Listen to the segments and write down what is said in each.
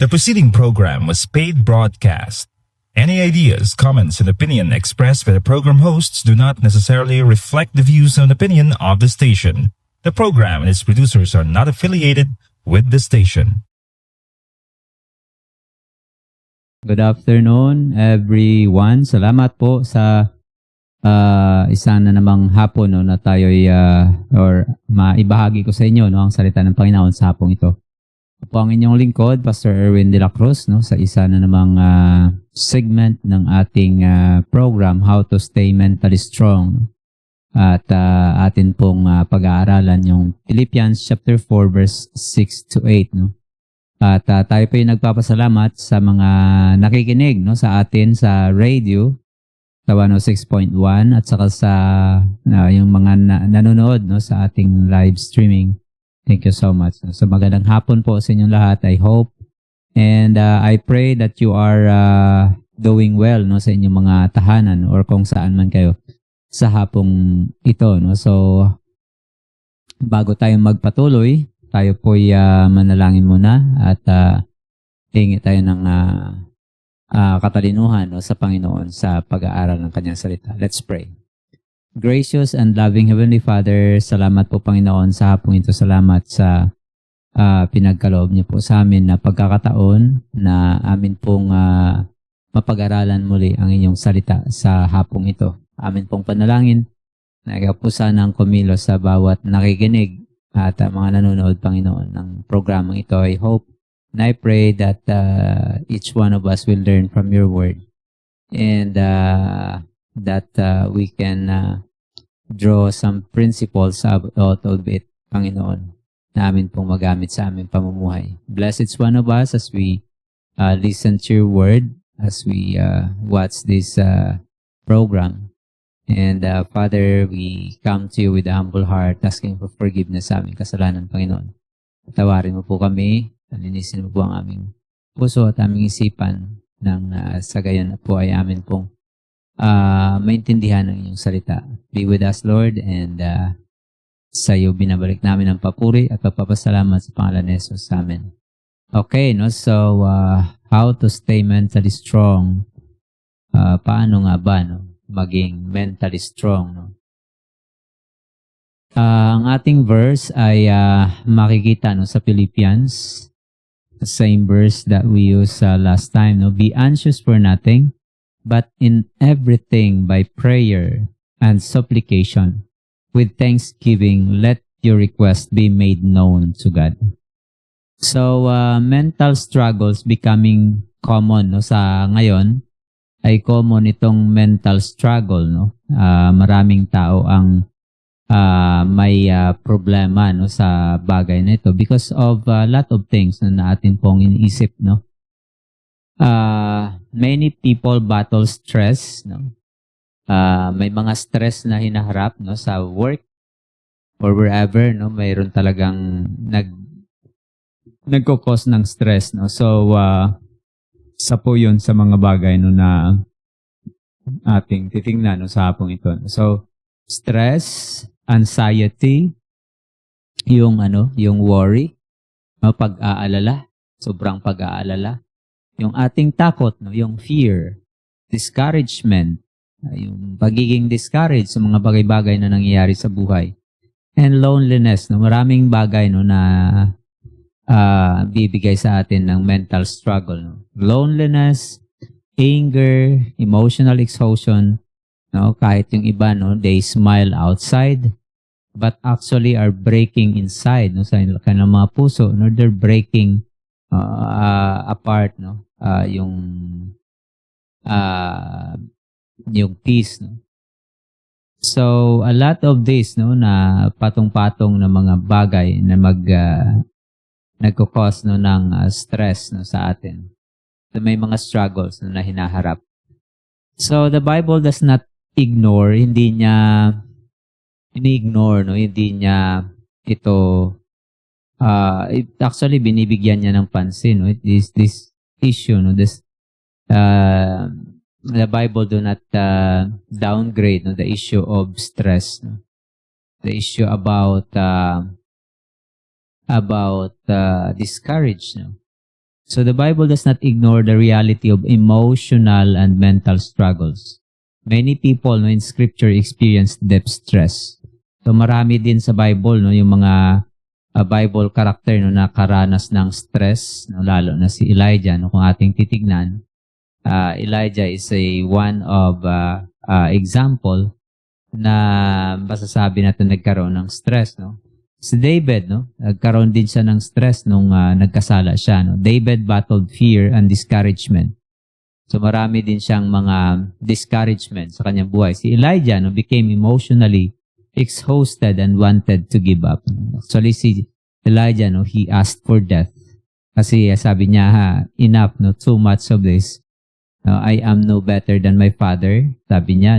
The preceding program was paid broadcast. Any ideas, comments, and opinion expressed by the program hosts do not necessarily reflect the views and opinion of the station. The program and its producers are not affiliated with the station. Good afternoon, everyone. Salamat po sa isa na namang hapon na tayo'y or maibahagi ko sa inyo ang salita ng Panginoon sa hapong ito. Po ang inyong lingkod, Pastor Erwin de la Cruz, sa isa na namang segment ng ating program, How to Stay Mentally Strong. At atin pong pag-aaralan yung Philippians chapter 4 verse 6 to 8. At tayo po yung nagpapasalamat sa mga nakikinig sa atin sa radio sa 106.1 at saka sa yung mga nanonood sa ating live streaming. Thank you so much. So magandang hapon po sa inyong lahat, I hope. And I pray that you are doing well sa inyong mga tahanan or kung saan man kayo sa hapong ito. So bago tayo magpatuloy, tayo po'y manalangin muna at hingi tayo ng katalinuhan sa Panginoon sa pag-aaral ng Kanyang salita. Let's pray. Gracious and loving Heavenly Father, salamat po Panginoon sa hapong ito. Salamat sa pinagkaloob niyo po sa amin na pagkakataon na amin pong mapag-aralan muli ang inyong salita sa hapong ito. Amin pong panalangin na ikaw po sana ang kumilos sa bawat nakikinig at mga nanonood Panginoon ng programang ito. I hope and I pray that each one of us will learn from your word and that we can draw some principles out of it, Panginoon, na amin pong magamit sa aming pamumuhay. Bless each one of us as we listen to your word, as we watch this program. And Father, we come to you with a humble heart, asking for forgiveness sa aming kasalanan, Panginoon. Tawarin mo po kami, linisin mo po ang aming puso at aming isipan nang sa gayon po ay amin pong maintindihan ng inyong salita. Be with us, Lord, and sa iyo binabalik namin ang papuri at pagpapasalamat sa pangalan ni Jesus sa amin. Okay, so how to stay mentally strong? Paano nga ba maging mentally strong? Ang ating verse ay makikita sa Philippians, the same verse that we used last time. Be anxious for nothing, but in everything by prayer and supplication, with thanksgiving, let your request be made known to God. So, mental struggles becoming common sa ngayon, ay common itong mental struggle. Maraming tao ang may problema sa bagay na ito because of a lot of things na atin pong iniisip. Many people battle stress. May mga stress na hinaharap sa work or wherever. Mayroon talagang nagkukos ng stress. So, sa po yun sa mga bagay na ating titingnan sa hapong ito. So, stress, anxiety, yung worry, pag-aalala, sobrang pag-aalala. Yung ating takot, yung fear, discouragement, yung pagiging discouraged sa mga bagay-bagay na nangyayari sa buhay. And loneliness, maraming bagay na bibigay sa atin ng mental struggle. Loneliness, anger, emotional exhaustion, kahit yung iba, they smile outside, but actually are breaking inside, sa kanilang mga puso, they're breaking apart, yung peace. So, a lot of this, na patong-patong na mga bagay na nagkukos ng stress sa atin. So, may mga struggles na hinaharap. So, the Bible does not ignore, hindi niya ito actually binibigyan niya ng pansin. This issue, the Bible do not downgrade the issue of stress, the issue about discourage. So the Bible does not ignore the reality of emotional and mental struggles. Many people in Scripture experience depth stress. So marami din sa Bible yung mga Bible character nakaranas ng stress, lalo na si Elijah. Kung ating titignan, Elijah is one of example na masasabi natin nagkaroon ng stress. Si David, nagkaroon din siya ng stress nung nagkasala siya. David battled fear and discouragement. So marami din siyang mga discouragement sa kanyang buhay. Si Elijah became emotionally exhausted and wanted to give up. Actually, si Elijah, he asked for death. Kasi sabi niya, enough, too much of this. I am no better than my father. Sabi niya,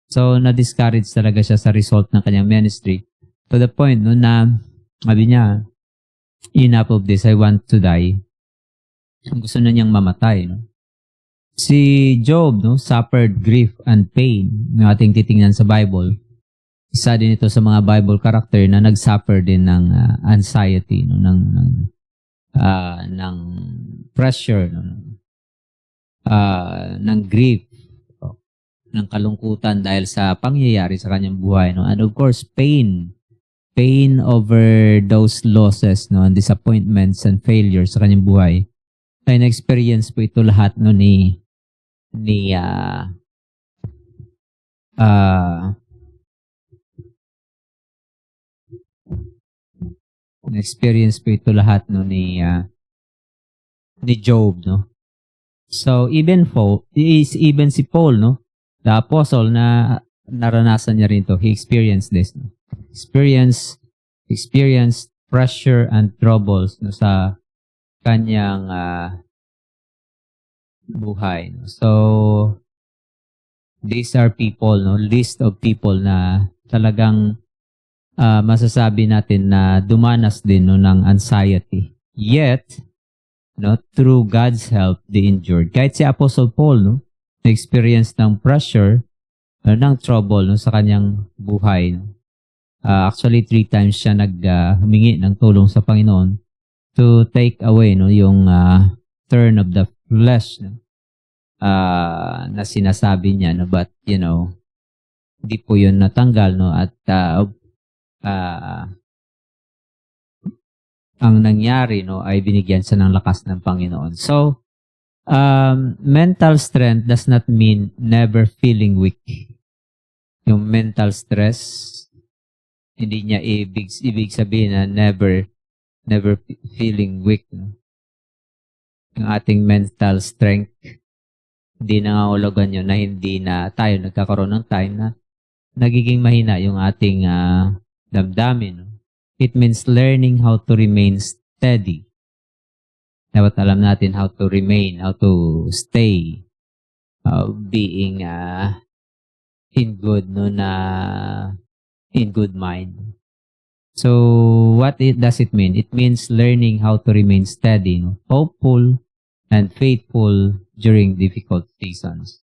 So, na-discourage talaga siya sa result ng kanyang ministry. To the point, na sabi niya, enough of this, I want to die. Gusto na niyang mamatay, Si Job, suffered grief and pain. Yung ating titingnan sa Bible. Isa din ito sa mga Bible character na nag-suffer din ng anxiety, ng pressure, ng grief, ng kalungkutan dahil sa pangyayari sa kanyang buhay. And of course, pain over those losses, and disappointments and failures sa kanyang buhay. Ay na-experience po ito lahat na-experience po ito lahat ni Job, So even si Paul, the apostle na naranasan niya rin to, he experienced this. Experienced pressure and troubles sa kanyang buhay. So these are people, list of people na talagang masasabi natin na dumanas din ng anxiety. Yet, through God's help, they endured. Kahit si Apostle Paul, na-experience ng pressure, ng trouble sa kanyang buhay. Actually, 3 times siya humingi ng tulong sa Panginoon to take away yung turn of the flesh na sinasabi niya. But, di po yun natanggal. At ang nangyari ay binigyan siya ng lakas ng Panginoon. So, mental strength does not mean never feeling weak. Yung mental stress, hindi niya ibig sabihin na never feeling weak. Yung ating mental strength, hindi nangangahulugan yun na hindi na tayo nagkakaroon ng time na nagiging mahina yung ating damdamin. It means learning how to remain steady. Dapat alam natin how to remain, how to stay, being in good, in good mind. So, what does it mean? It means learning how to remain steady, hopeful, and faithful during difficult seasons.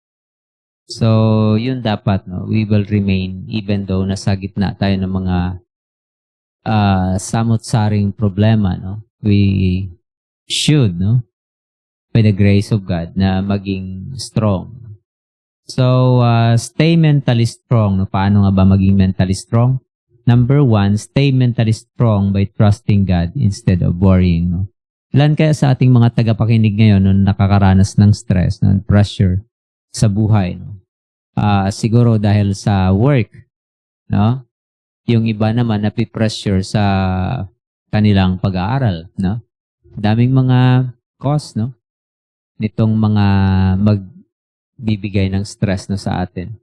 So, yun dapat, we will remain even though nasa gitna tayo ng mga samot-saring problema, we should, by the grace of God, na maging strong. So, stay mentally strong. Paano nga ba maging mentally strong? Number 1, stay mentally strong by trusting God instead of worrying. Ilan kaya sa ating mga tagapakinig ngayon nakakaranas ng stress, ng pressure sa buhay? Siguro dahil sa work, Yung iba naman napipressure sa kanilang pag-aaral, Daming mga cause, nitong mga magbibigay ng stress sa atin.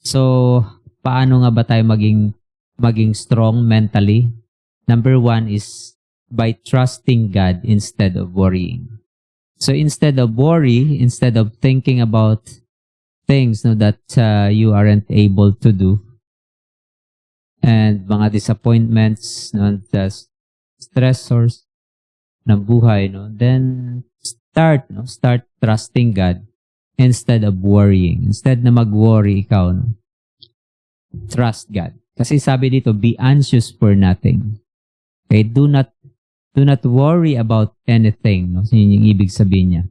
So, paano nga ba tayo maging strong mentally? Number 1 is by trusting God instead of worrying. So, instead of thinking about things that you aren't able to do, and mga disappointments, the stressors ng buhay, then start trusting God instead of worrying. Instead na mag-worry ikaw, trust God. Kasi sabi dito, be anxious for nothing. Okay, do not Do not worry about anything. No? So, yun yung ibig sabihin niya.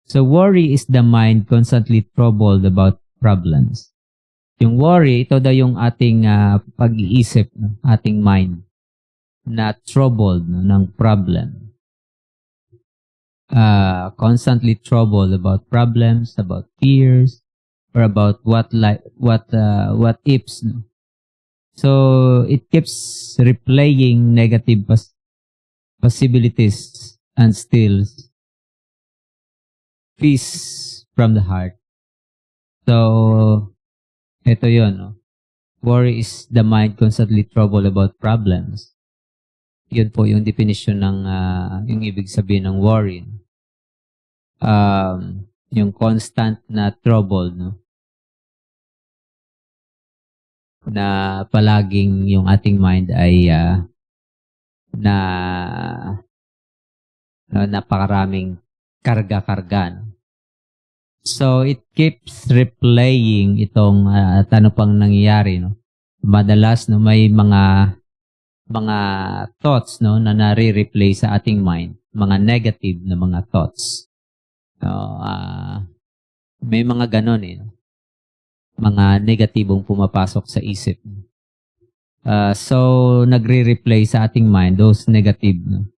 So, worry is the mind constantly troubled about problems. Yung worry, ito daw yung ating pag-iisip, no? Ating mind na troubled, no? Ng problem. Constantly troubled about problems, about fears, or about what ifs. No? So, it keeps replaying negative possibilities and steals peace from the heart. So, ito yun. No? Worry is the mind constantly troubled about problems. Yun po yung definition ng, yung ibig sabihin ng worry. Yung constant na trouble, no? Na palaging yung ating mind ay napakaraming karga-karga. No? So, it keeps replaying itong ano pang nangyayari. No? Madalas, no, may mga thoughts, no, na nare-replay sa ating mind. Mga negative na mga thoughts. So, may mga ganon eh. No? Mga negatibong pumapasok sa isip. So, nagre-replay sa ating mind those negative, no?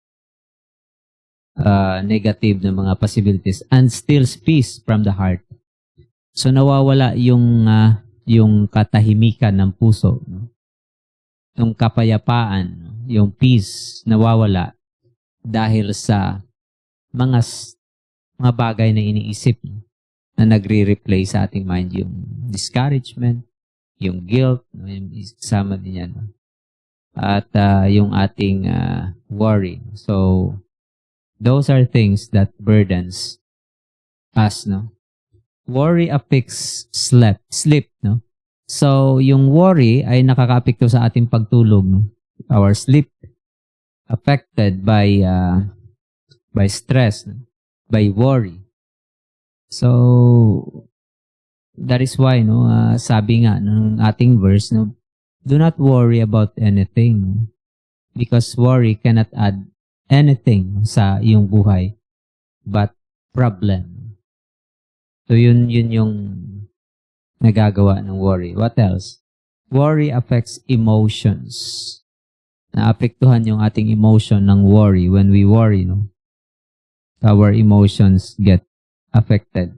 Negative na mga possibilities and steals peace from the heart. So, nawawala yung katahimikan ng puso. No? Yung kapayapaan, no? Yung peace, nawawala dahil sa mga bagay na iniisip, no? Na nagre-replay sa ating mind, yung discouragement, yung guilt, no? Yung isama din yan. No? At yung ating worry. So, those are things that burdens us, no? Worry affects sleep, no? So, yung worry ay nakaka-apekto sa ating pagtulog, no? Our sleep affected by stress, no? By worry. So, that is why, no, sabi nga ng ating verse, no, do not worry about anything because worry cannot add anything sa iyong buhay but problem. So, yun yung nagagawa ng worry. What else? Worry affects emotions. Naapektuhan yung ating emotion ng worry. When we worry, no, our emotions get affected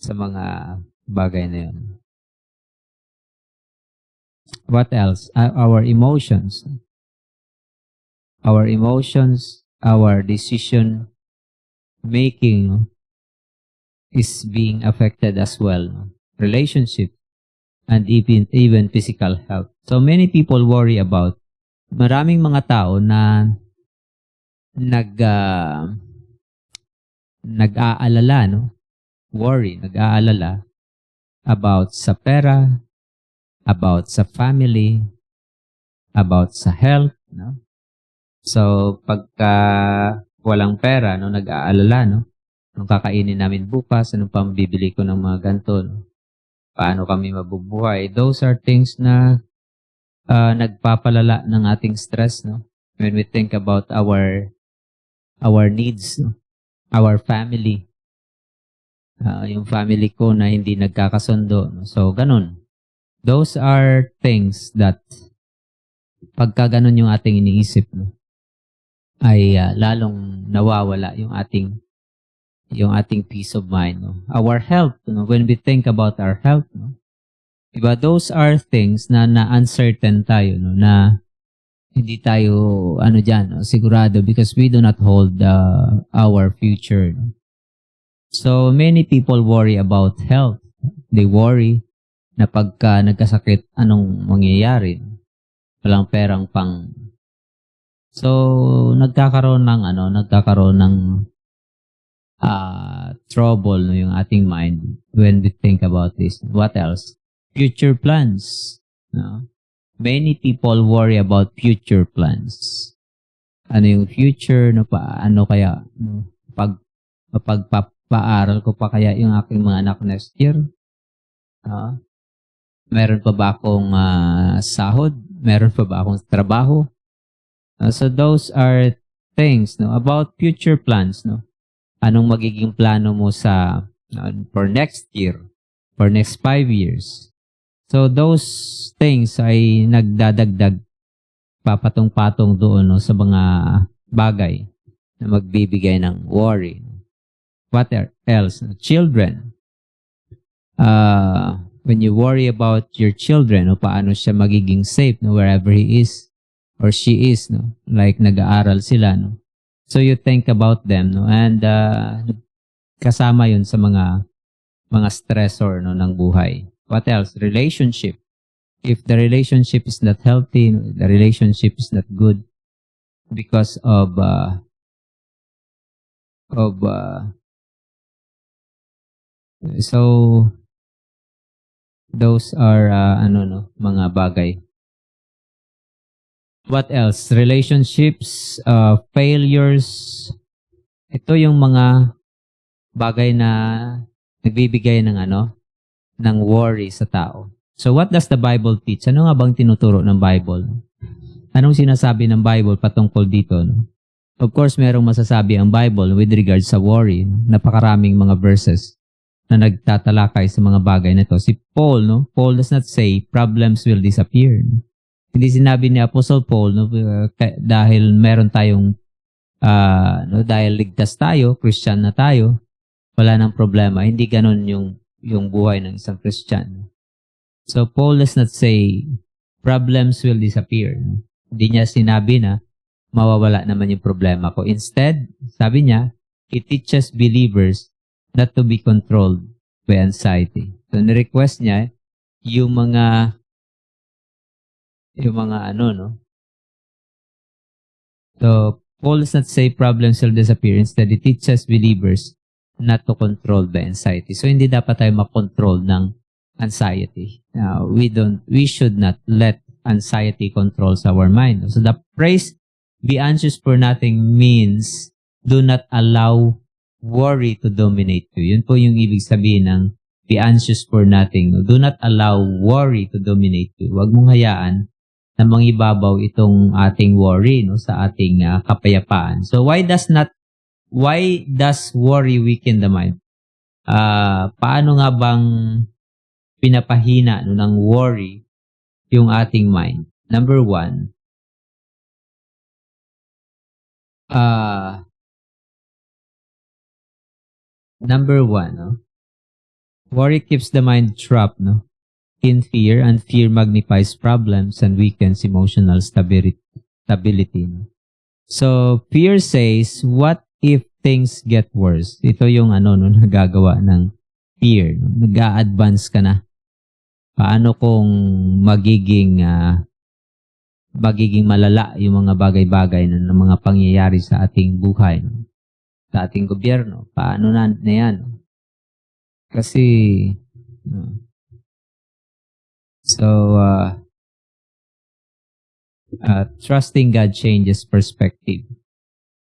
sa mga bagay na yun. What else? Our emotions. Our emotions, our decision making, no, is being affected as well. No? Relationship and even physical health. So many people worry about, maraming mga tao na nag-aalala, no? Worry, nag-aalala about sa pera, about sa family, about sa health, no? So, pagka walang pera, no, nag-aalala, no? Anong kakainin namin bukas? Anong pambibili ko ng mga ganito? No? Paano kami mabubuhay? Those are things na nagpapalala ng ating stress, no? When we think about our needs, no? Our family. Yung family ko na hindi nagkakasundo. No? So, ganun. Those are things that pagka ganun yung ating iniisip, no? Ay lalong nawawala yung ating peace of mind. No? Our health, no? When we think about our health, no? Diba, those are things na uncertain tayo, no? Na hindi tayo dyan, no? Sigurado because we do not hold our future. No? So many people worry about health. They worry na pagka nagkasakit, anong mangyayari? Walang perang pang. So nagkakaroon ng trouble, no, yung ating mind when we think about this. What else? Future plans. No? Many people worry about future plans. Ano yung future? No, ano kaya? No? Pagpapaaral ko pa kaya yung aking mga anak next year? Meron pa ba akong sahod? Meron pa ba akong trabaho? So those are things, no, about future plans, no. Anong magiging plano mo sa for next year, for next 5 years. So those things ay nagdadagdag papatong-patong doon, no, sa mga bagay na magbibigay ng worry. What else? Children. When you worry about your children, no, paano siya magiging safe, no, wherever he is or she is, no, like nag-aaral sila, no. So you think about them, no, and kasama yun sa mga stressor, no, ng buhay. What else? Relationship. If the relationship is not healthy, no, the relationship is not good because of so those are mga bagay. What else? Relationships, failures. Ito yung mga bagay na nagbibigay ng ng worry sa tao. So what does the Bible teach? Ano nga bang tinuturo ng Bible? Anong sinasabi ng Bible patungkol dito? No? Of course, merong masasabi ang Bible with regards sa worry. No? Napakaraming mga verses na nagtatalakay sa mga bagay na ito. Si Paul, no? Paul does not say problems will disappear. No? Hindi sinabi ni Apostle Paul, no? Dahil meron tayong dahil ligtas tayo, Christian na tayo, wala nang problema. Hindi ganun yung buhay ng isang Christian. So Paul does not say problems will disappear. Hindi niya sinabi na mawawala naman yung problema ko. Instead, sabi niya, he teaches believers not to be controlled by anxiety. So ni-request niya yung mga So Paul does not say problems will disappear. Instead, he teaches believers not to control by anxiety. So hindi dapat tayo makontrol ng anxiety. We should not let anxiety controls our mind. So the phrase, be anxious for nothing, means do not allow worry to dominate you. Yun po yung ibig sabihin ng be anxious for nothing. No? Do not allow worry to dominate you. Huwag mong hayaan na mangibabaw itong ating worry, no, sa ating kapayapaan. So why does worry weaken the mind? Paano nga bang pinapahina, no, ng worry yung ating mind? Number one, no? Worry keeps the mind trapped, no, in fear, and fear magnifies problems and weakens emotional stability. No? So fear says, what if things get worse? Ito yung nagagawa ng fear. No? Nag-a-advance ka na. Paano kung magiging malala yung mga bagay-bagay na mga pangyayari sa ating buhay, no? Sa ating gobyerno? Paano na yan? No? Kasi, no? So, trusting God changes perspective.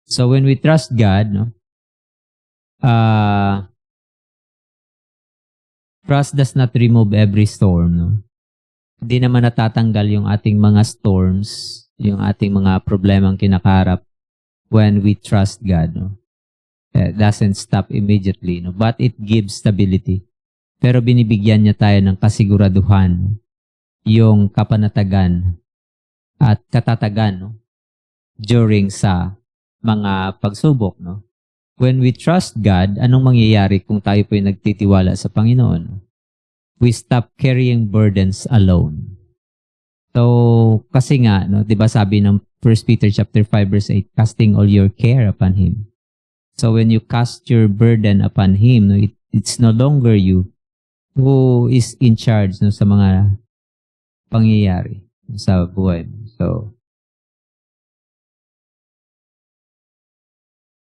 So when we trust God, no, trust does not remove every storm. No? Hindi naman natatanggal yung ating mga storms, yung ating mga problemang kinakarap when we trust God. No? It doesn't stop immediately, no? But it gives stability. Pero binibigyan niya tayo ng kasiguraduhan, yung kapanatagan at katatagan, no? During sa mga pagsubok. No? When we trust God, anong mangyayari kung tayo po yung nagtitiwala sa Panginoon? We stop carrying burdens alone. So, kasi nga, no, 'di ba sabi ng 1 Peter chapter 5 verse 8, casting all your care upon Him. So when you cast your burden upon Him, no, it's no longer you who is in charge, no, sa mga pangyayari sa buhay mo.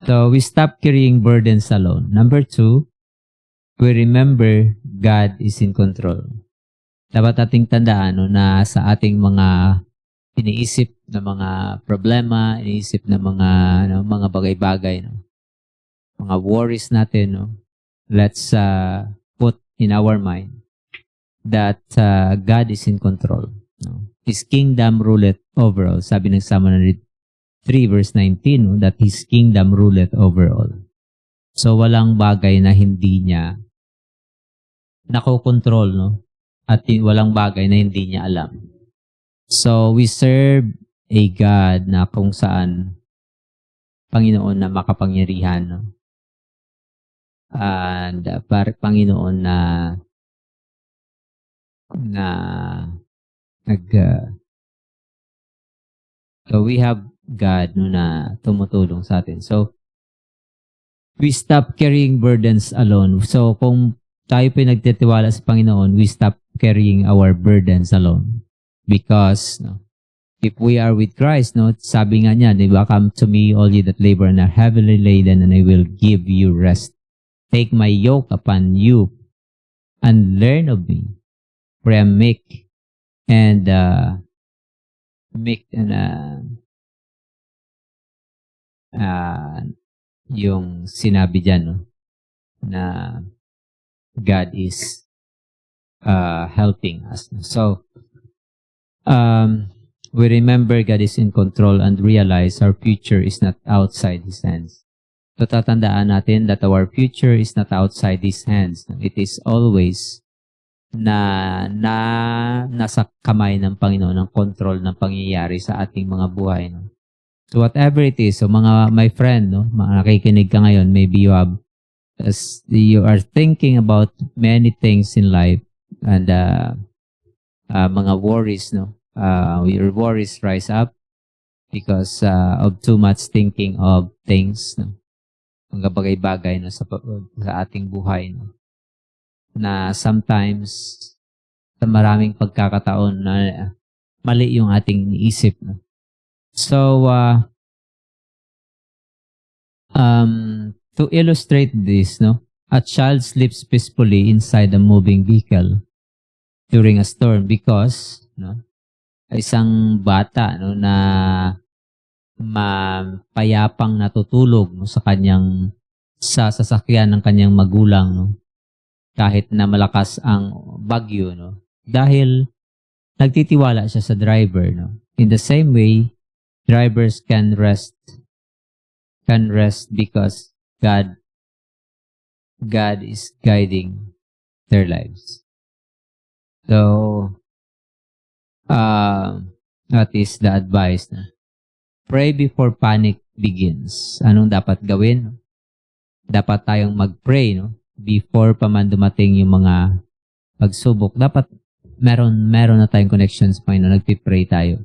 So we stop carrying burdens alone. Number 2, we remember God is in control. Dapat ating tandaan, no, na sa ating mga iniisip na mga problema, iniisip na mga bagay-bagay, no, mga worries natin, no, let's put in our mind that God is in control. No? His kingdom ruleth over all. Sabi ng Psalm 3 verse 19, no, that His kingdom ruleth over all. So walang bagay na hindi niya nakokontrol, no? At walang bagay na hindi niya alam. So we serve a God na kung saan Panginoon na makapangyarihan, no? And Panginoon na so we have God, no, na tumutulong sa atin. So we stop carrying burdens alone. So kung tayo po nagtitiwala sa Panginoon, we stop carrying our burdens alone. Because, no, if we are with Christ, no, sabi nga niya, di ba, come to me all ye that labor and are heavily laden, and I will give you rest. Take my yoke upon you and learn of me, for I am meek and yung sinabi dyan, no, na God is helping us. So, we remember God is in control and realize our future is not outside His hands. So, tatandaan natin that our future is not outside His hands. It is always nasa kamay ng Panginoon, ng control ng pangyayari sa ating mga buhay. No? So, whatever it is, so my friend, no, nakikinig ka ngayon, maybe you are thinking about many things in life and mga worries, no? Your worries rise up because of too much thinking of things, no? Mga bagay-bagay, no, sa ating buhay, no? Na sometimes sa maraming pagkakataon na mali yung ating isip, no? So to illustrate this, no, a child sleeps peacefully inside a moving vehicle during a storm because, no, isang bata, no, na payapang natutulog, no, sa sasakyan ng kanyang magulang, no, kahit na malakas ang bagyo, no, dahil nagtitiwala siya sa driver, no. In the same way, drivers can rest because God is guiding their lives. So, that is the advice, na pray before panic begins. Anong dapat gawin? Dapat tayong mag-pray, no? Before pa man dumating yung mga pagsubok. Dapat meron na tayong connections pa, no? Nagpipray tayo.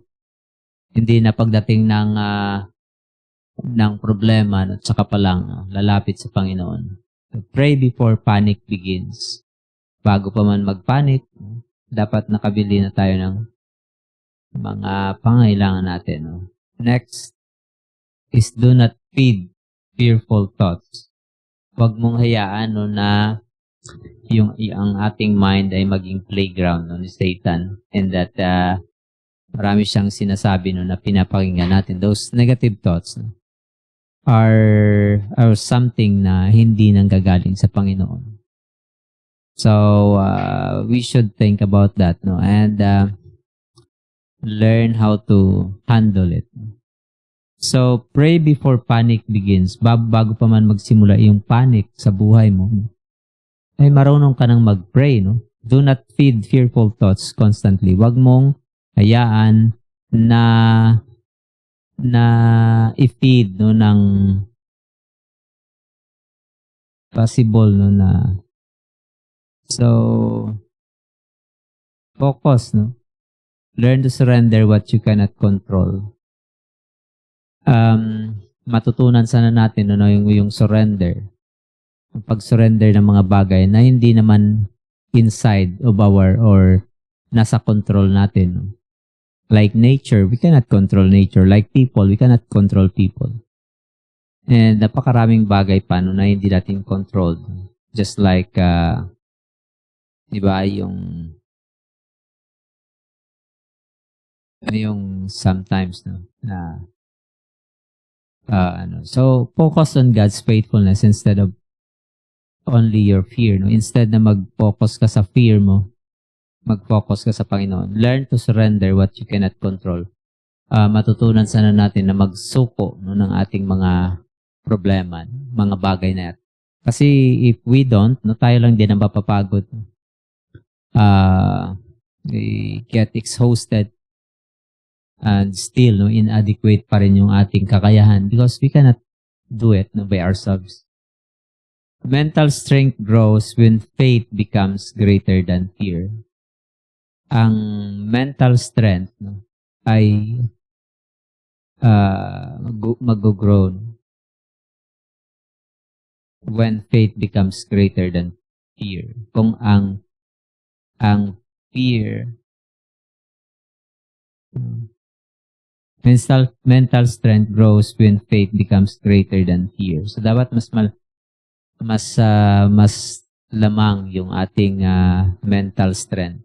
Hindi na pagdating ng problema, no, tsaka pa lang lalapit sa Panginoon. So, pray before panic begins. Bago pa man magpanic, dapat nakabili na tayo ng mga pangailangan natin. No? Next is do not feed fearful thoughts. Huwag mong hayaan, no, na ang ating mind ay maging playground, no, ni Satan, and that marami siyang sinasabi, no, na pinapakinggan natin. Those negative thoughts, no, are something na hindi nanggagaling sa Panginoon. So, we should think about that, no, and learn how to handle it. So, pray before panic begins. Bago pa man magsimula yung panic sa buhay mo, ay marunong ka nang mag-pray, no? Do not feed fearful thoughts constantly. Huwag mong hayaan na i-feed, no, ng possible, no, na so focus, no, learn to surrender what you cannot control. Matutunan sana natin, no, yung surrender, yung pag-surrender ng mga bagay na hindi naman inside of or nasa control natin, no? Like nature, we cannot control nature. Like people, we cannot control people. And napakaraming bagay pa, no, na hindi natin controlled. Just like, diba, yung sometimes, no, na so focus on God's faithfulness instead of only your fear, no. Instead na mag-focus ka sa fear mo, mag-focus ka sa Panginoon. Learn to surrender what you cannot control. matutunan sana natin na magsuko no, ng ating mga problema, mga bagay na yan. Kasi if we don't, no, tayo lang din ang mapapagod. We get exhausted and still no, inadequate pa rin yung ating kakayahan because we cannot do it no, by ourselves. Mental strength grows when faith becomes greater than fear. Ang mental strength no, ay mag-grow when faith becomes greater than fear. Kung ang fear, mental strength grows when faith becomes greater than fear. So dapat mas lamang yung ating mental strength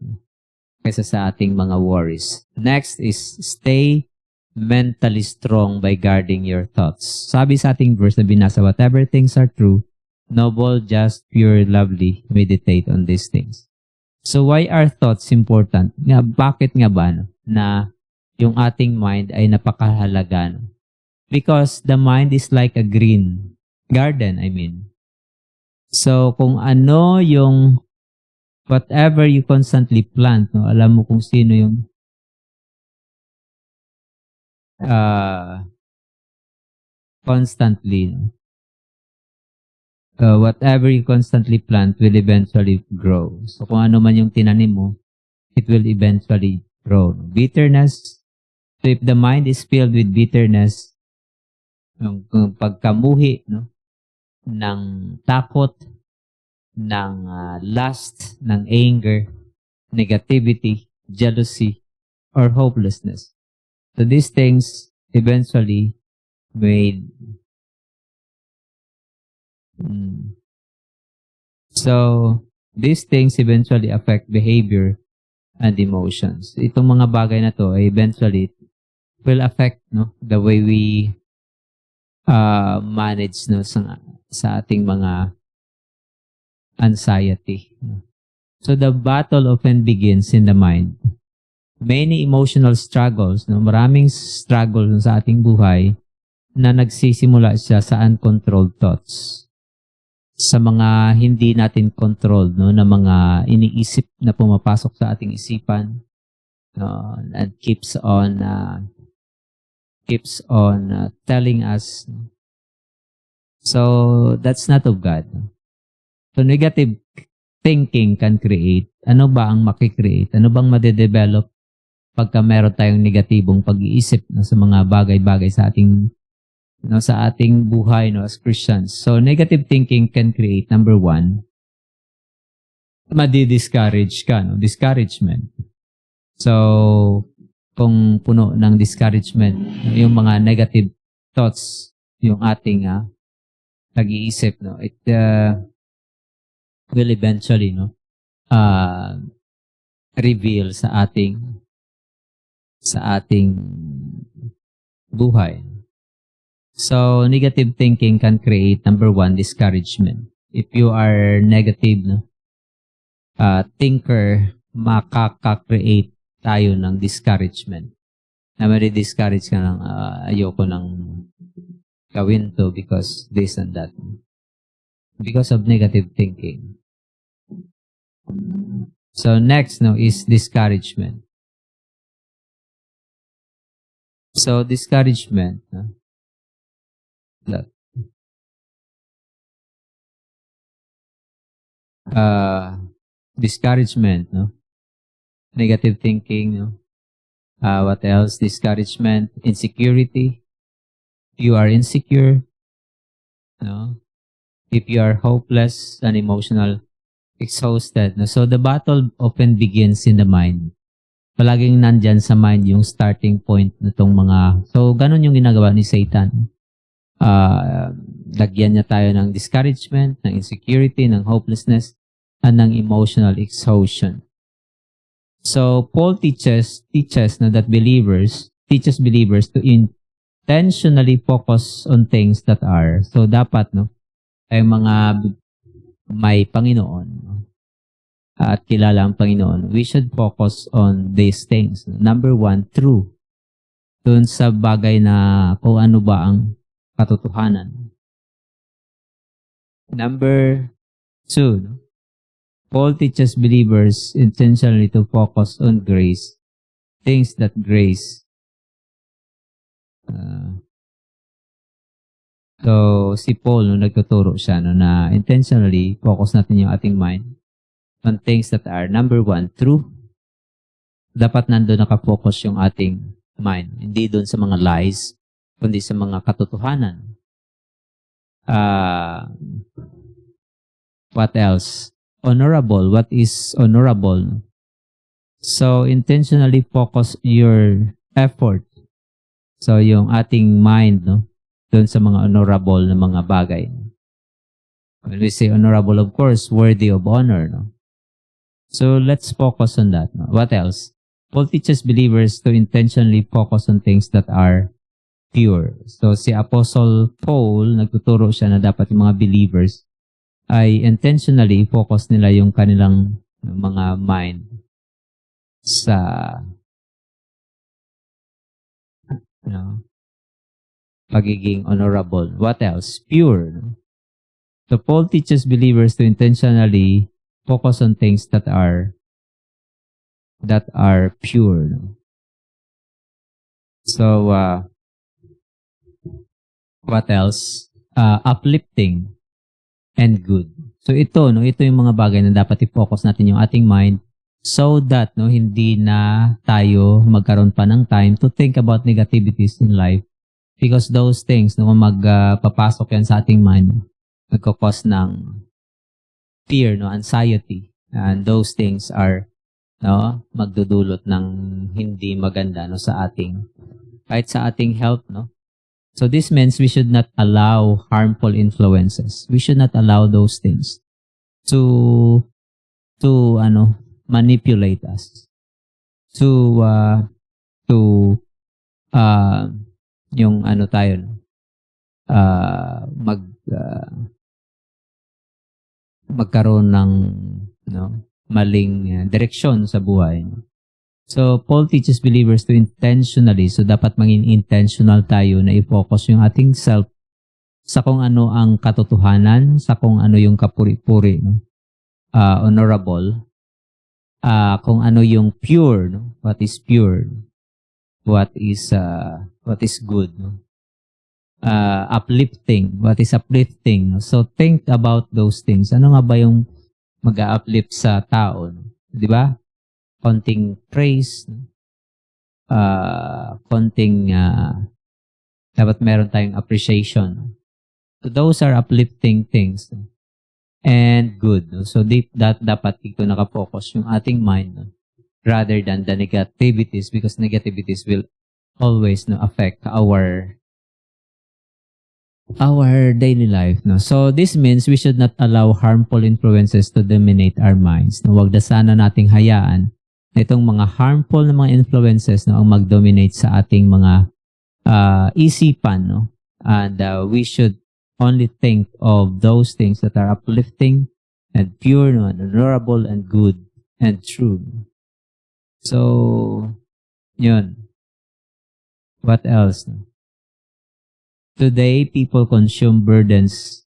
kaysa sa ating mga worries. Next is stay mentally strong by guarding your thoughts. Sabi sa ating verse na binasa, whatever things are true, noble, just, pure, lovely, meditate on these things. So why are thoughts important? Bakit nga ba na yung ating mind ay napakahalaga? Because the mind is like a green garden, I mean. So kung ano yung whatever you constantly plant, no, alam mo kung sino yung constantly, whatever you constantly plant will eventually grow. So kung ano man yung tinanim mo, it will eventually grow. Bitterness, so if the mind is filled with bitterness, yung pagkamuhi, no, ng takot, ng lust, ng anger, negativity, jealousy, or hopelessness. So these things eventually made these things eventually affect behavior and emotions. Itong mga bagay na to ay eventually will affect no the way we manage no sa ating mga anxiety. So the battle often begins in the mind. Many emotional struggles, no, maraming struggle sa ating buhay na nagsisimula siya sa uncontrolled thoughts. Sa mga hindi natin controlled, no, na mga iniisip na pumapasok sa ating isipan, no, and keeps on telling us. So that's not of God. So negative thinking can create. Ano ba ang makikreate? Ano bang madedevelop pagka meron tayong negatibong pag-iisip no, sa mga bagay-bagay sa ating no, sa ating buhay no, as Christians? So negative thinking can create, number one, madi-discourage ka, no? Discouragement. So kung puno ng discouragement, yung mga negative thoughts, yung ating nag-iisip, no, it will eventually reveal sa ating buhay. So negative thinking can create, number one, discouragement. If you are negative thinker, makaka-create tayo ng discouragement. Na discourage ka lang, ayoko nang gawin to because this and that. Because of negative thinking. So next is discouragement. So discouragement, discouragement, negative thinking, what else? Discouragement, insecurity. You are insecure, if you are hopeless and emotional, exhausted. So the battle often begins in the mind. Palaging nandyan sa mind yung starting point na itong mga... So ganun yung ginagawa ni Satan. Lagyan niya tayo ng discouragement, ng insecurity, ng hopelessness, and ng emotional exhaustion. So Paul teaches that teaches believers to intentionally focus on things that are. So dapat ay mga may Panginoon at kilala ang Panginoon, we should focus on these things. Number one, true. doon sa bagay na kung ano ba ang katotohanan. Number 2, no? Paul teaches believers intentionally to focus on grace, things that grace. So, si Paul, no, nagtuturo siya no, na intentionally focus natin yung ating mind on things that are, number 1, true. Dapat nandun nakafocus yung ating mind. Hindi doon sa mga lies, kundi sa mga katotohanan. What else? Honorable. What is honorable? So, intentionally focus your effort. So, yung ating mind, no? Doon sa mga honorable na mga bagay. When we say honorable, of course, worthy of honor, no? So, let's focus on that. No? What else? Paul teaches believers to intentionally focus on things that are pure. So, si Apostle Paul, nagtuturo siya na dapat yung mga believers ay intentionally focus nila yung kanilang mga mind sa pagiging honorable. What else? Pure. So Paul teaches believers to intentionally focus on things that are pure. So what else? Uplifting and good. So ito yung mga bagay na dapat i-focus natin yung ating mind so that hindi na tayo magkaroon pa ng time to think about negativities in life. Because those things, kung magpapasok yan sa ating mind, nagkakos ng fear, anxiety. And those things are magdudulot ng hindi maganda sa ating, kahit sa ating health. So this means we should not allow harmful influences. We should not allow those things to manipulate us. Yung magkaroon ng maling direksyon sa buhay. So Paul teaches believers to intentionally, so dapat maging intentional tayo na i-focus yung ating self sa kung ano ang katotohanan, sa kung ano yung kapuri-puri, honorable, kung ano yung pure, what is pure, what is good, uplifting, what is uplifting. So think about those things. Ano nga ba yung mag-uplift sa tao? Di ba? Konting praise, konting dapat meron tayong appreciation. So those are uplifting things and good. So dapat dito nakafocus yung ating mind rather than the negativities, because negativities will always affect our daily life. So this means we should not allow harmful influences to dominate our minds. Huwag na sana nating hayaan na itong mga harmful na mga influences ang mag-dominate sa ating mga isipan. And we should only think of those things that are uplifting and pure, and honorable and good and true. So, yun. What else? Today, people consume burdens,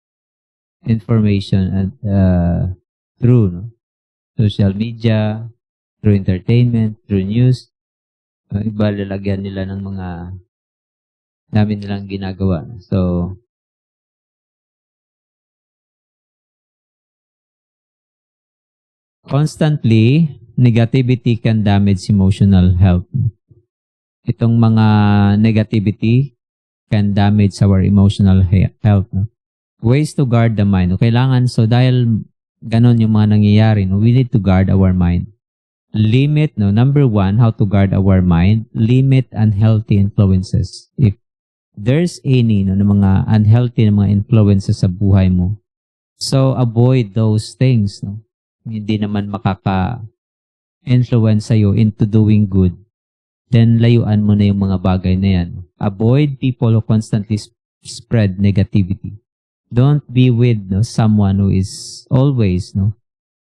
information, and through social media, through entertainment, through news. Iba lalagyan nila ng mga dami nilang ginagawa. So, constantly, negativity can damage emotional health. Itong mga negativity can damage our emotional health. Ways to guard the mind. Kailangan, so dahil ganon yung mga nangyayari, we need to guard our mind. Limit, number 1, how to guard our mind, limit unhealthy influences. If there's any na mga unhealthy na mga influences sa buhay mo, so avoid those things. Hindi naman makaka-influence sa'yo into doing good, then layuan mo na yung mga bagay na yan. Avoid people who constantly spread negativity. Don't be with someone who is always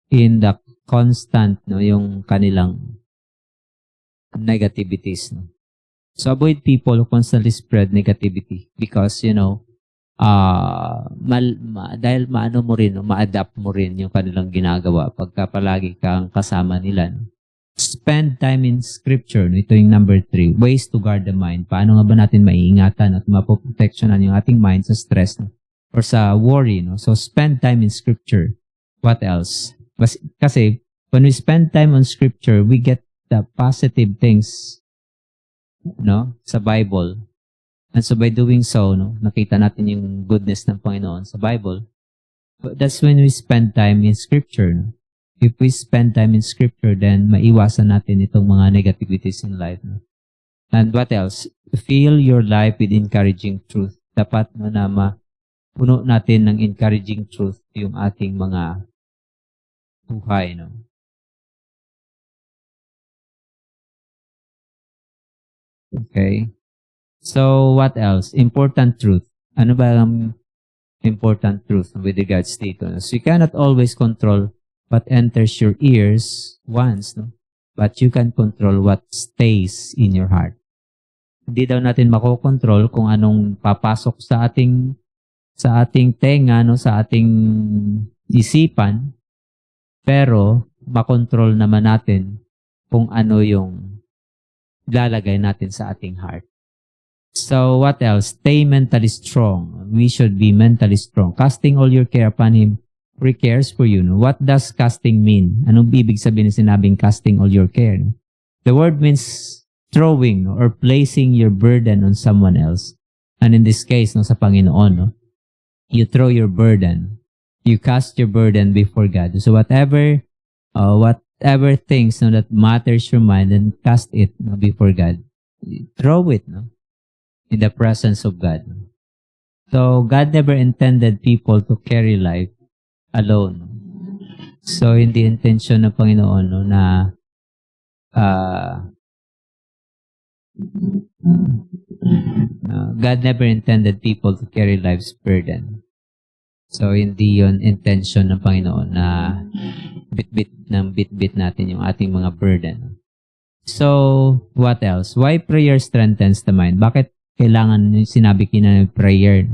in the constant yung kanilang negativities. So avoid people who constantly spread negativity because, dahil maano mo rin, ma-adapt mo rin yung kanilang ginagawa pagka palagi kang kasama nila. No? Spend time in scripture. No? Ito yung number 3. Ways to guard the mind. Paano nga ba natin maiingatan at mapoproteksyonan yung ating mind sa stress no? Or sa worry. No? So spend time in scripture. What else? Kasi when we spend time on scripture, we get the positive things no sa Bible. And so by doing so, no, nakita natin yung goodness ng Panginoon sa Bible. But that's when we spend time in Scripture. No? If we spend time in Scripture, then maiwasan natin itong mga negativities in life. No? And what else? Fill your life with encouraging truth. Dapat no, na puno natin ng encouraging truth yung ating mga buhay. No? Okay. So, what else? Important truth. Ano ba ang important truth with regards dito? So, you cannot always control what enters your ears once, no? But you can control what stays in your heart. Hindi daw natin makokontrol kung anong papasok sa ating tenga, no? Sa ating isipan, pero makontrol naman natin kung ano yung lalagay natin sa ating heart. So, what else? Stay mentally strong. We should be mentally strong. Casting all your care upon Him, for He cares for you. No? What does casting mean? Anong ibig sabihin ng sinabing casting all your care? No? The word means throwing no? Or placing your burden on someone else. And in this case, no, sa Panginoon, no? You throw your burden. You cast your burden before God. So, whatever things no, that matters your mind, then cast it no, before God. Throw it, no? In the presence of God. So, God never intended people to carry life alone. So, hindi intention ng Panginoon no, na God never intended people to carry life's burden. So, hindi yon intention ng Panginoon na bitbit natin yung ating mga burden. So, what else? Why prayer strengthens the mind? Bakit kailangan sinabi ng prayer?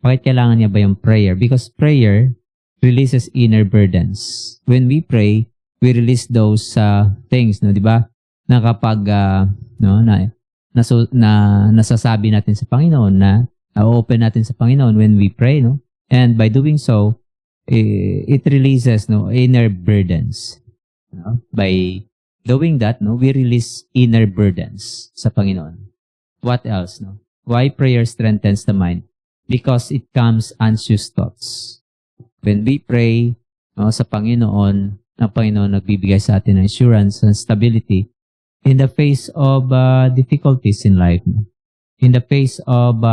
Bakit kailangan niya ba yung prayer? Because prayer releases inner burdens. When we pray, we release those things, no, di ba? Na kapag nasasabi natin sa Panginoon na open natin sa Panginoon when we pray, no? And by doing so, it releases no inner burdens. No? By doing that, no, we release inner burdens sa Panginoon. What else, no? Why prayer strengthens the mind? Because it calms anxious thoughts. When we pray sa Panginoon, ang Panginoon nagbibigay sa atin ng assurance and stability in the face of difficulties in life. No? In the face of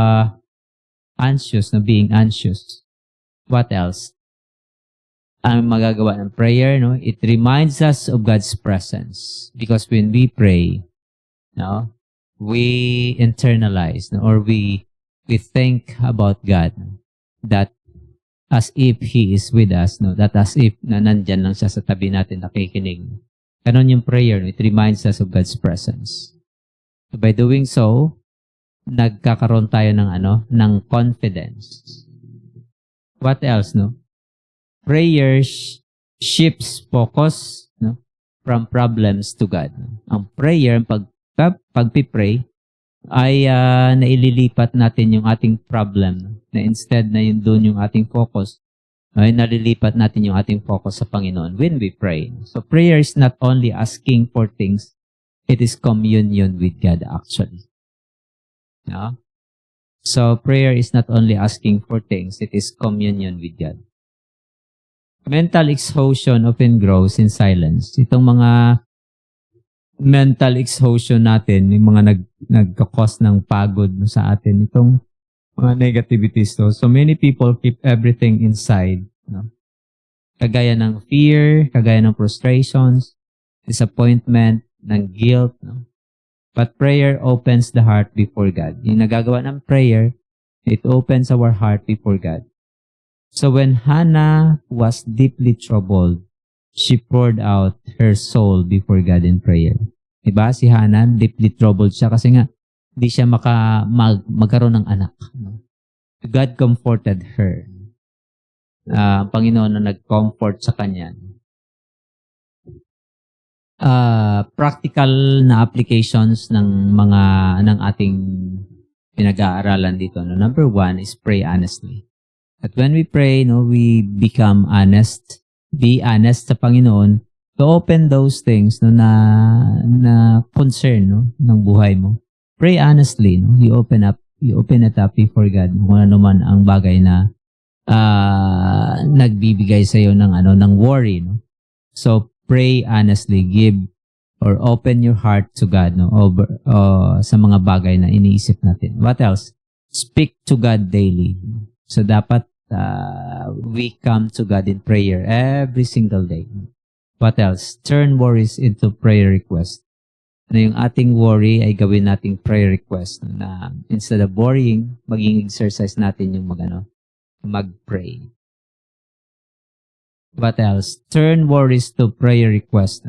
being anxious. What else? Ang magagawa ng prayer, no? It reminds us of God's presence. Because when we pray, no, we internalize no? Or we think about God that as if He is with us, no? That as if na nandyan lang siya sa tabi natin nakikinig. Ganon yung prayer, no? It reminds us of God's presence. So by doing so, nagkakaroon tayo ng confidence. What else, no? Prayer shifts focus, no? From problems to God. Ang prayer, pagpipray, ay naililipat natin yung ating problem. Na instead na yun doon yung ating focus, ay nalilipat natin yung ating focus sa Panginoon when we pray. So prayer is not only asking for things, it is communion with God actually. No? So prayer is not only asking for things, it is communion with God. Mental exhaustion often grows in silence. Itong mga mental exhaustion natin, yung mga nagkakos ng pagod sa atin, itong mga negativities to. So many people keep everything inside. No? Kagaya ng fear, kagaya ng frustrations, disappointment, ng guilt. No? But prayer opens the heart before God. Yung nagagawa ng prayer, it opens our heart before God. So when Hannah was deeply troubled, she poured out her soul before God in prayer. Diba? Si Hannah, deeply troubled siya kasi nga, hindi siya magkaroon ng anak. No? God comforted her. Ang Panginoon na nag-comfort sa kanya. Practical na applications ng ating pinag-aaralan dito. No? Number 1 is pray honestly. At when we pray, no, we become honest. Be honest sa Panginoon to open those things no, na concern no, ng buhay mo. Pray honestly. No? You open it up before God kung ano man ang bagay na nagbibigay sa iyo ng worry. No? So, pray honestly. Give or open your heart to God no, sa mga bagay na iniisip natin. What else? Speak to God daily. So, dapat we come to God in prayer every single day. What else? Turn worries into prayer request. Yung ating worry ay gawin nating prayer request na instead of worrying, maging exercise natin yung mag-pray. What else? Turn worries to prayer request.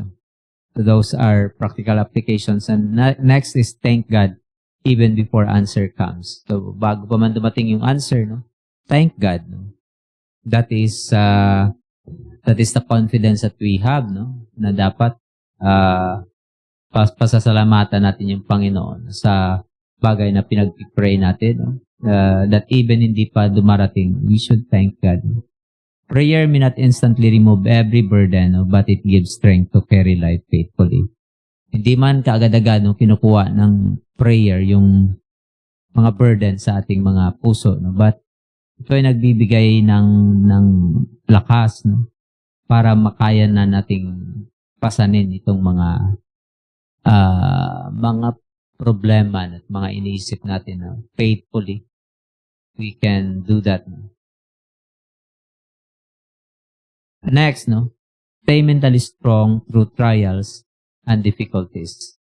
So those are practical applications. And next is thank God even before answer comes. So bago pa man dumating yung answer, no? Thank God. No? That is the confidence that we have, no? Na dapat pasasalamatan natin yung Panginoon sa bagay na pinag-pray natin, no? That even hindi pa dumarating, we should thank God. No? Prayer may not instantly remove every burden, no? But it gives strength to carry life faithfully. Hindi man kaagad-agad no, kinukuha ng prayer yung mga burden sa ating mga puso, no? But ito ay nagbibigay ng lakas no? Para makaya na nating pasanin itong mga problema at mga iniisip natin na faithfully. We can do that. No? Next, no? Stay mentally strong through trials and difficulties.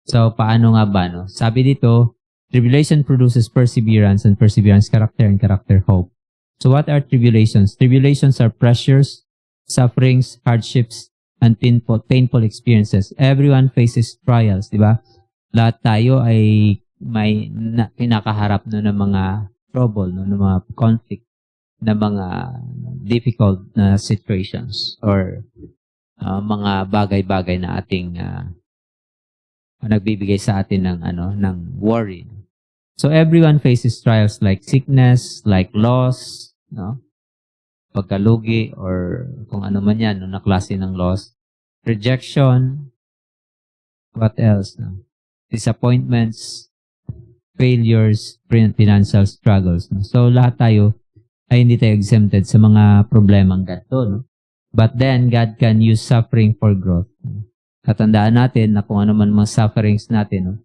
So, paano nga ba? No? Sabi dito, tribulation produces perseverance, and perseverance character, and character hope. So what are tribulations? Tribulations are pressures, sufferings, hardships, and painful experiences. Everyone faces trials, di ba? Lahat tayo ay may kinakaharap no, ng mga trouble, no, ng mga conflict, ng mga difficult na situations or mga bagay-bagay na ating nagbibigay sa atin ng worry. So everyone faces trials like sickness, like loss, no? Pagkalugi or kung ano man yan, no, na klase ng loss, rejection, what else? No? Disappointments, failures, financial struggles. No? So lahat tayo ay hindi tayo exempted sa mga problemang ganito. No? But then, God can use suffering for growth. No? Katandaan natin na kung ano man mga sufferings natin, no?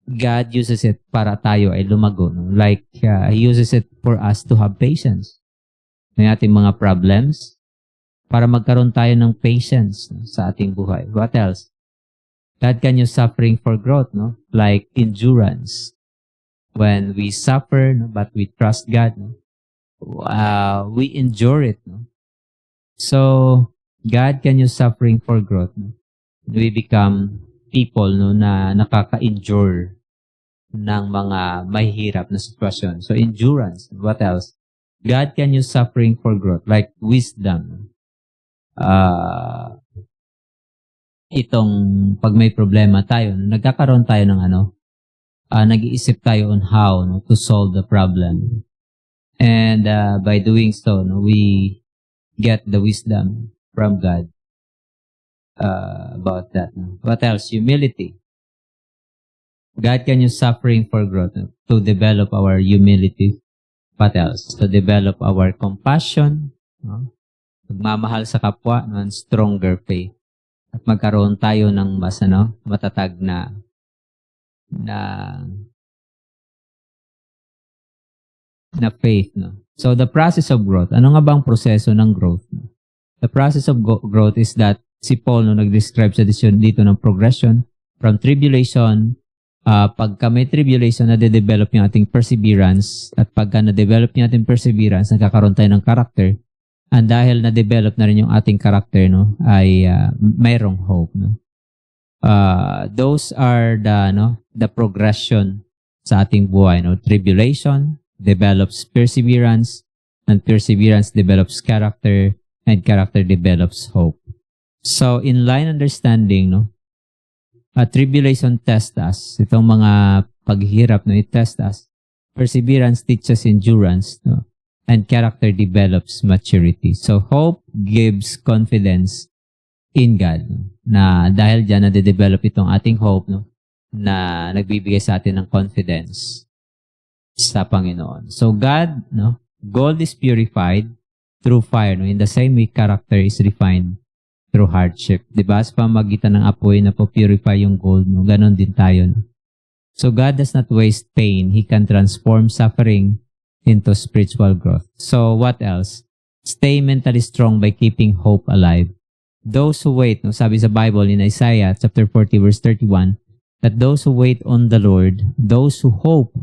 God uses it para tayo ay lumago. No? Like, He uses it for us to have patience. Ng ating mga problems, para magkaroon tayo ng patience no? Sa ating buhay. What else? God can use suffering for growth, no? Like endurance. When we suffer, no? But we trust God, no? We endure it. No? So, God can use suffering for growth. No? We become people no, na nakaka-endure ng mga mahihirap na sitwasyon. So, endurance. What else? God can use suffering for growth, like wisdom. Itong pag may problema tayo, nagkakaroon tayo ng nag-iisip tayo on how no, to solve the problem. And by doing so, no, we get the wisdom from God about that. No? What else? Humility. God can use suffering for growth no? To develop our humility. What else? To develop our compassion, no? Magmamahal sa kapwa, no? And stronger faith. At magkaroon tayo ng mas matatag na faith. No? So, the process of growth. Ano nga bang proseso ng growth? No? The process of growth is that si Paul no, nag-describe sa dito ng progression from tribulation. Pagka may tribulation, na-develop yung ating perseverance. At pagka na-develop yung ating perseverance, nagkakaroon tayo ng character. And dahil na-develop na rin yung ating character, no, ay mayroong hope. No? Those are the progression sa ating buhay. No? Tribulation develops perseverance, and perseverance develops character, and character develops hope. So, in line understanding, no, tribulation test us. Itong mga paghihirap, no, it test us. Perseverance teaches endurance, no, and character develops maturity. So, hope gives confidence in God, no, na dahil dyan nade-develop itong ating hope, no, na nagbibigay sa atin ng confidence sa Panginoon. So, God, no, gold is purified through fire. No? In the same way, character is refined through hardship. Diba? Sa pamagitan ng apoy na po-purify yung gold, no? Ganon din tayo. No? So God does not waste pain. He can transform suffering into spiritual growth. So what else? Stay mentally strong by keeping hope alive. Those who wait, no? Sabi sa Bible in Isaiah chapter 40 verse 31, that those who wait on the Lord, those who hope,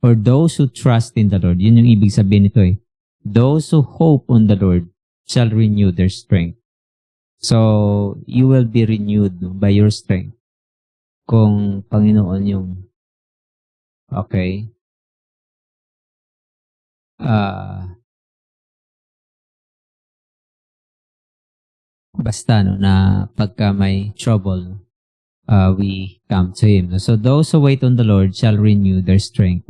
or those who trust in the Lord, yun yung ibig sabihin nito eh. Those who hope on the Lord shall renew their strength. So, you will be renewed by your strength. Kung Panginoon yung, okay, basta, no, na pagka may trouble, we come to Him. So, those who wait on the Lord shall renew their strength.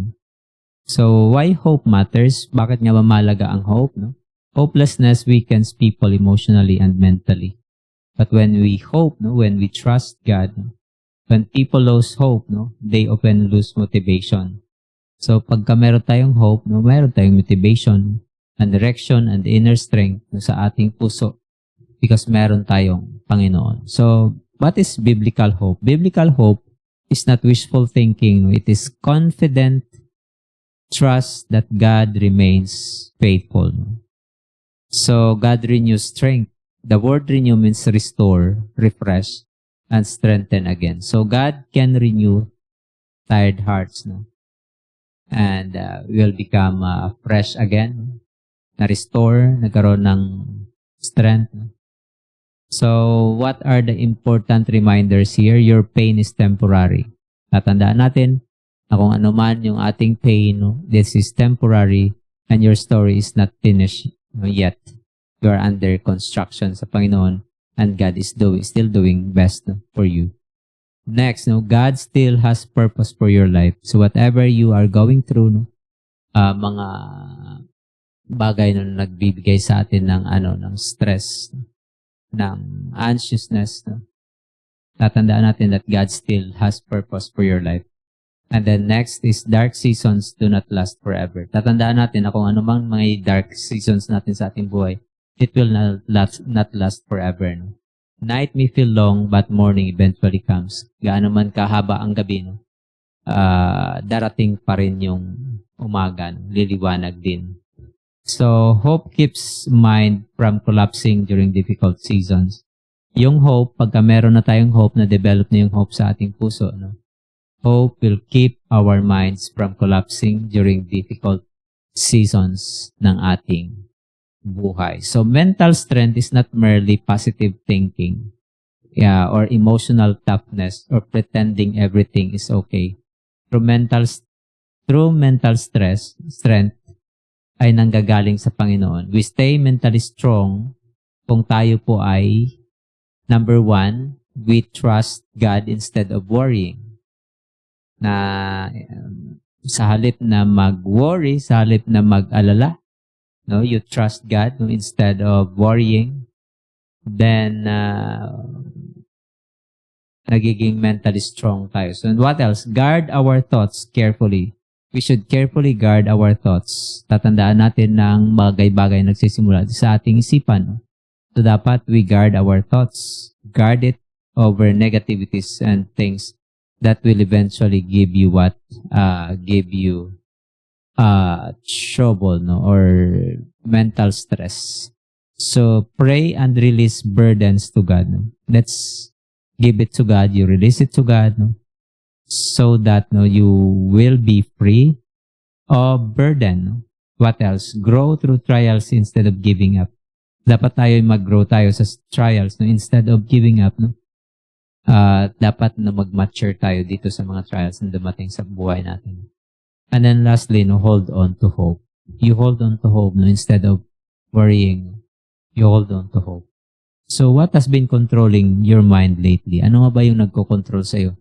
So, why hope matters? Bakit nga ba mahalaga ang hope? No? Hopelessness weakens people emotionally and mentally. But when we hope, no, when we trust God, no, when people lose hope, no, they often lose motivation. So, pagka meron tayong hope, no, meron tayong motivation, and direction, and inner strength, no, sa ating puso because meron tayong Panginoon. So, what is biblical hope? Biblical hope is not wishful thinking. No? It is confident trust that God remains faithful. So, God renews strength. The word renew means restore, refresh, and strengthen again. So, God can renew tired hearts. No? And will become fresh again. Na-restore, nagkaroon ng strength. No? So, what are the important reminders here? Your pain is temporary. Tatandaan natin, na kung ano man yung ating pain, no, this is temporary and your story is not finished, no, yet. You are under construction sa Panginoon and God is still doing best, no, for you. Next, no, God still has purpose for your life. So whatever you are going through, no, mga bagay na nagbibigay sa atin ng ng stress, ng anxiousness, no, tatandaan natin that God still has purpose for your life. And then next is dark seasons do not last forever. Tatandaan natin na kung anumang mga dark seasons natin sa ating buhay, it will not last forever. No? Night may feel long, but morning eventually comes. Gaano man kahaba ang gabi, no? Darating pa rin yung umaga, no? Liliwanag din. So, hope keeps mind from collapsing during difficult seasons. Yung hope, pagka meron na tayong hope, na develop na yung hope sa ating puso, no? Hope will keep our minds from collapsing during difficult seasons ng ating buhay. So, mental strength is not merely positive thinking, or emotional toughness, or pretending everything is okay. True mental strength ay nanggagaling sa Panginoon. We stay mentally strong kung tayo po ay, number one, we trust God instead of worrying. Na sa halip na mag-worry, sa halip na mag-alala, no, you trust God, no, instead of worrying, then nagiging mentally strong tayo. So what else? Guard our thoughts carefully. We should carefully guard our thoughts. Tatandaan natin ng bagay-bagay nagsisimula sa ating isipan. No? So dapat we guard our thoughts. Guard it over negativities and things that will eventually give you trouble, no, or mental stress. So pray and release burdens to God. No? Let's give it to God. You release it to God, no? So that, no, you will be free of burden. No? What else? Grow through trials instead of giving up. Dapat tayo mag-grow tayo sa trials, no, instead of giving up. No? dapat na mag-mature tayo dito sa mga trials na dumating sa buhay natin. And then lastly, no, hold on to hope. You hold on to hope, no, instead of worrying. You hold on to hope. So what has been controlling your mind lately? Ano nga ba yung nagko-control sa'yo?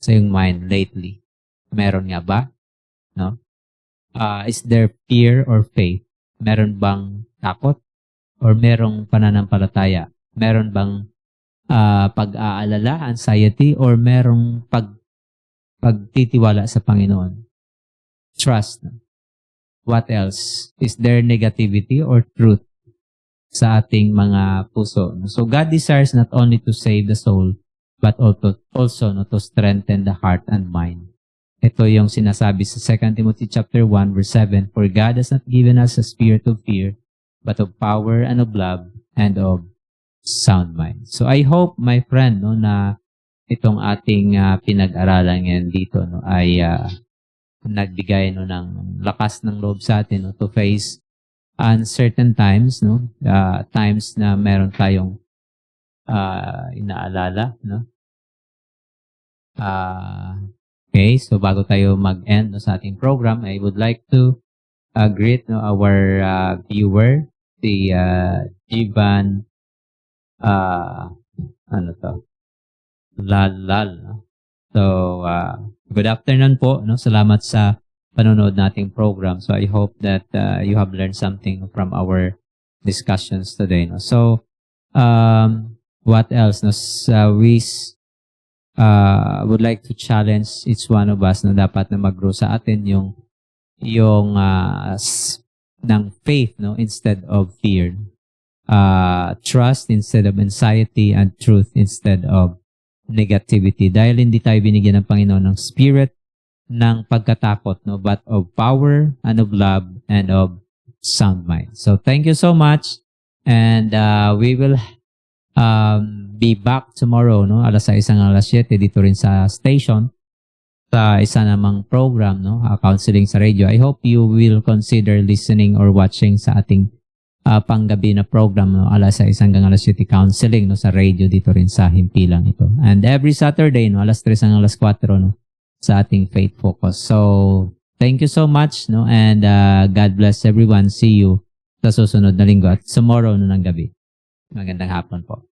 Sa yung mind lately? Meron nga ba? No? Is there fear or faith? Meron bang takot? Or merong pananampalataya? Meron bang pag-aalala, anxiety, or merong pagtitiwala sa Panginoon? Trust. What else? Is there negativity or truth sa ating mga puso? So God desires not only to save the soul, but also to strengthen the heart and mind. Ito yung sinasabi sa 2 Timothy chapter 1 verse 7, For God has not given us a spirit of fear, but of power and of love and of sound mind. So I hope, my friend, no, na itong ating pinag-aralan ngayon dito, no, ay nagbigay, no, ng lakas ng loob sa atin, no, to face uncertain times, no, times na meron tayong inaalala, no. Okay, so bago tayo mag-end, no, sa ating program, I would like to greet, no, our viewer, si Jivan Lal, no? So good afternoon po, no? Salamat sa panonood nating program. So I hope that you have learned something from our discussions today, no? So what else, no? We would like to challenge each one of us na dapat na mag-grow sa atin yung ng faith, no, instead of fear. Trust instead of anxiety, and truth instead of negativity. Dahil hindi tayo binigyan ng Panginoon ng spirit ng pagkatakot, no, but of power and of love and of sound mind. So thank you so much, and we will be back tomorrow, no, alas 6 hanggang alas 7 dito rin sa station sa isa namang program, no, counseling sa radio. I hope you will consider listening or watching sa ating panggabi na program, no, alas 6 hanggang alas 7 counseling, no, sa radio dito rin sa himpilang ito. And every Saturday, no, alas 3 hanggang alas 4, no, sa ating Faith Focus. So thank you so much, no, and God bless everyone. See you sa susunod na linggo at tomorrow, no, ng gabi. Magandang hapon po.